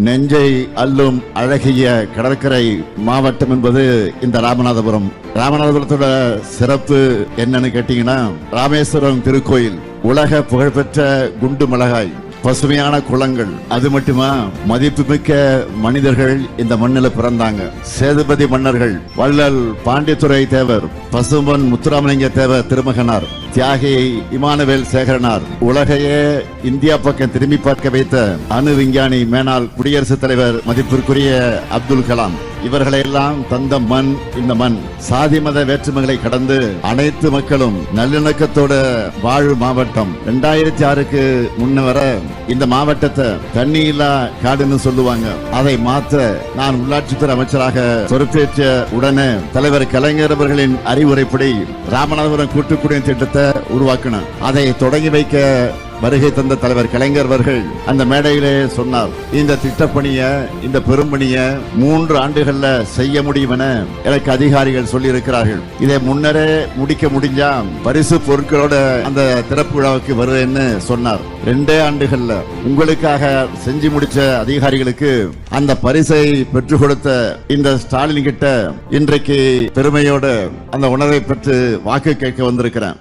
நெஞ்சை அல்லும் அழகிய கடற்கரை மாவட்டம் என்பது இந்த ராமநாதபுரம். ராமநாதபுரத்தோட சிறப்பு என்னன்னு கேட்டீங்கன்னா, ராமேஸ்வரம் திருக்கோயில், உலக புகழ்பெற்ற குண்டு மிளகாய், பசுமையான குளங்கள், அது மட்டுமா மதிப்புமிக்க மனிதர்கள் இந்த மண்ணில் பிறந்தாங்க. சேதுபதி மன்னர்கள், வள்ளல் பாண்டித்துரை தேவர், பசும்பொன் முத்துராமலிங்க தேவர் திருமகனார், தியாகி இமானுவேல் சேகரனார், உலகையே இந்தியா பக்கம் திரும்பி பார்க்க வைத்த அணு விஞ்ஞானி மேனாள் குடியரசுத் தலைவர் மதிப்பிற்குரிய அப்துல் கலாம், இவர்களை எல்லாம் தந்த மண் இந்த மண். சாதி மத வேற்றுமைகளை கடந்து அனைத்து மக்களும் நல்லிணக்கத்தோட வாழும் மாவட்டம். 2006க்கு முன்ன வர இந்த மாவட்டத்தை தண்ணி இல்லா காடுன்னு சொல்லுவாங்க. அதை மாற்ற நான் உள்ளாட்சித்துறை அமைச்சராக பொறுப்பேற்ற உடனே தலைவர் கலைஞர் அவர்களின் அறிவுரைப்படி ராமநாதபுரம் கூட்டுக்குடிநீர் திட்டத்தை உருவாக்கினார். அதை தொடங்கி வைக்க வருகை தந்த தலைவர் கலைஞர் அவர்கள் அந்த மேடையிலே சொன்னார், இந்த திட்டப்பணியை, இந்த பெரும்பணியை 3 ஆண்டுகள்ல செய்ய முடியும் என எனக்கு அதிகாரிகள் சொல்லி இருக்கிறார்கள். இதை முன்னரே முடிக்க முடிஞ்சா பரிசு பொருட்களோட அந்த திறப்பு விழாவுக்கு வருவேன்னு சொன்னார். 2 ஆண்டுகள்ல உங்களுக்காக செஞ்சு முடிச்ச அதிகாரிகளுக்கு அந்த பரிசை பெற்றுக் கொடுத்த இந்த ஸ்டாலின் கிட்ட இன்றைக்கு பெருமையோட அந்த உணர்வை பெற்று வாக்கு கேட்க வந்திருக்கிறேன்.